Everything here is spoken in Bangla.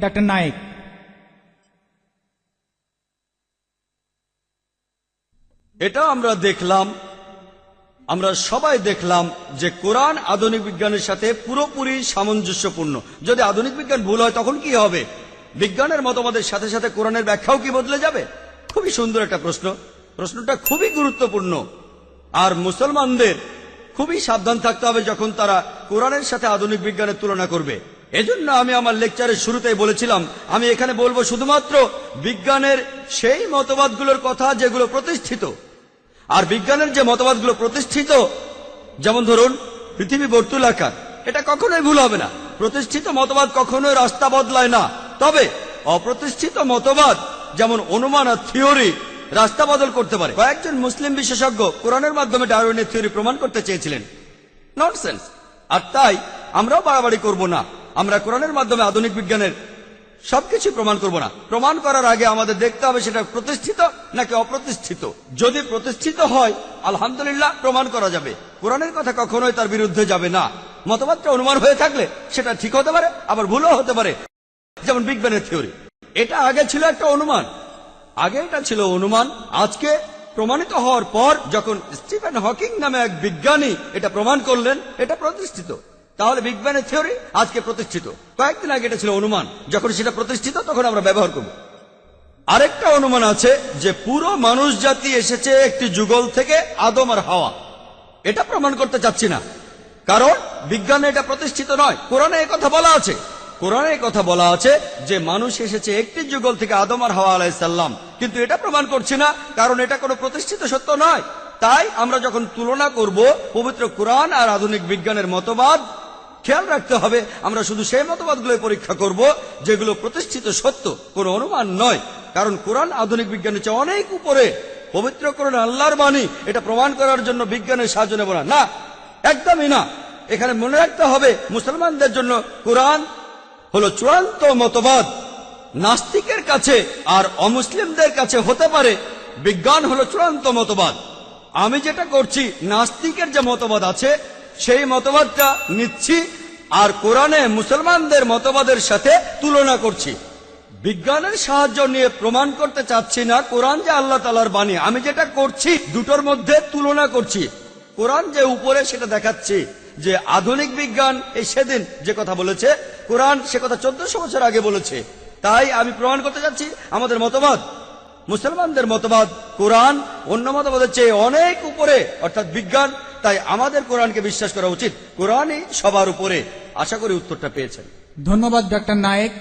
ডক্টর নায়েক। এটা আমরা সবাই দেখলাম যে কোরআন আধুনিক বিজ্ঞানের সাথে পুরোপুরি সামঞ্জস্যপূর্ণ। যদি আধুনিক বিজ্ঞান ভুল হয় তখন কি হবে? বিজ্ঞানের মতবাদের সাথে সাথে কোরআনের ব্যাখ্যাও কি বদলে যাবে? খুবই সুন্দর একটা প্রশ্নটা খুবই গুরুত্বপূর্ণ। আর মুসলমানদের খুবই সাবধান থাকতে হবে যখন তারা কোরআনের সাথে আধুনিক বিজ্ঞানের তুলনা করবে। এজন্য আমি আমার লেকচারের শুরুতেই বলেছিলাম আমি এখানে বলবো শুধুমাত্র বিজ্ঞানের সেই মতবাদগুলোর কথা যেগুলো প্রতিষ্ঠিত। আর বিজ্ঞানের যে মতবাদগুলো প্রতিষ্ঠিত, যেমন ধরুন পৃথিবী বর্তুলাকার, এটা কখনোই ভুল হবে না। প্রতিষ্ঠিত মতবাদ কখনোই রাস্তা বদলায় না। তবে অপ্রতিষ্ঠিত মতবাদ যেমন অনুমান আর থিওরি রাস্তা বদল করতে পারে। কয়েকজন মুসলিম বিশেষজ্ঞ কোরআনের মাধ্যমে ডারউইনের থিওরি প্রমাণ করতে চেয়েছিলেন। ননসেন্স। আর তাই আমরাও বাড়াবাড়ি করব না। আমরা কোরআনের মাধ্যমে আধুনিক বিজ্ঞানের সবকিছু প্রমাণ করব না। প্রমাণ করার আগে আমাদের দেখতে হবে সেটা প্রতিষ্ঠিত নাকি অপ্রতিষ্ঠিত। যদি প্রতিষ্ঠিত হয় আলহামদুলিল্লাহ প্রমাণ করা যাবে। কোরআনের কথা কখনোই তার বিরুদ্ধে যাবে না। মতবাদটা অনুমান হয়ে থাকলে সেটা ঠিক হতে পারে, আবার ভুলও হতে পারে। যেমন বিগ ব্যাংয়ের থিওরি, এটা আগে ছিল একটা অনুমান। আজকে প্রমাণিত হওয়ার পর যখন স্টিফেন হকিং নামে এক বিজ্ঞানী এটা প্রমাণ করলেন, এটা প্রতিষ্ঠিত। তাহলে বিগ ব্যাংয়ের থিওরি আজকে প্রতিষ্ঠিত। কয়েকদিন আগে এটা ছিল অনুমান। যখন সেটা প্রতিষ্ঠিত তখন আমরা ব্যবহার করব। আরেকটা অনুমান আছে যে পুরো মানুষ জাতি এসেছে একটি যুগল থেকে, আদম আর হাওয়া। এটা প্রমাণ করতে চাচ্ছি না, কারণ বিজ্ঞানে এটা প্রতিষ্ঠিত নয়। কোরআনে কথা বলা আছে যে মানুষ এসেছে একটি যুগল থেকে, আদম আর হাওয়া আলাইহিস সালাম। কিন্তু এটা প্রমাণ করছি না, কারণ এটা কোনো প্রতিষ্ঠিত সত্য নয়। তাই আমরা যখন তুলনা করব পবিত্র কোরআন আর আধুনিক বিজ্ঞানের মতবাদ, খেয়াল রাখতে হবে আমরা শুধু সেই মতবাদগুলোই পরীক্ষা করব যেগুলো প্রতিষ্ঠিত সত্য, কোনো অনুমান নয়। কারণ কোরআন আধুনিক বিজ্ঞানের চেয়ে অনেক উপরে। পবিত্র কোরআন আল্লাহর বাণী। এটা প্রমাণ করার জন্য বিজ্ঞানের সাহায্য নেব না, একদমই না। এখানে মনে রাখতে হবে মুসলমানদের জন্য কোরআন হলো চূড়ান্ত মতবাদ। নাস্তিকের কাছে আর অমুসলিমদের কাছে হতে পারে বিজ্ঞান হলো চূড়ান্ত মতবাদ। আমি যেটা করছি, নাস্তিকের যে মতবাদ আছে সেই মতবাদটা নিচ্ছি আর কোরআনে মুসলমানদের মতবাদের সাথে তুলনা করছি। বিজ্ঞানের সাহায্য নিয়ে প্রমাণ করতে চাচ্ছি না কোরআন যে আল্লাহ তাআলার বাণী। আমি যেটা করছি দুটোর মধ্যে তুলনা করছি। কোরআন যে উপরে সেটা দেখাচ্ছি যে আধুনিক বিজ্ঞান এই সেদিন যে কথা বলেছে, কোরআন সে কথা 1400 বছর আগে বলেছে। তাই আমি প্রমাণ করতে চাচ্ছি আমাদের মতবাদ, মুসলমানদের মতবাদ, কোরআন অন্য মতবাদের চেয়ে অনেক উপরে, অর্থাৎ বিজ্ঞান। তাই আমাদের কোরআনকে বিশ্বাস করা উচিত। কোরআনই সবার উপরে। আশা করি উত্তরটা পেয়েছেন। ধন্যবাদ ডক্টর নায়েক।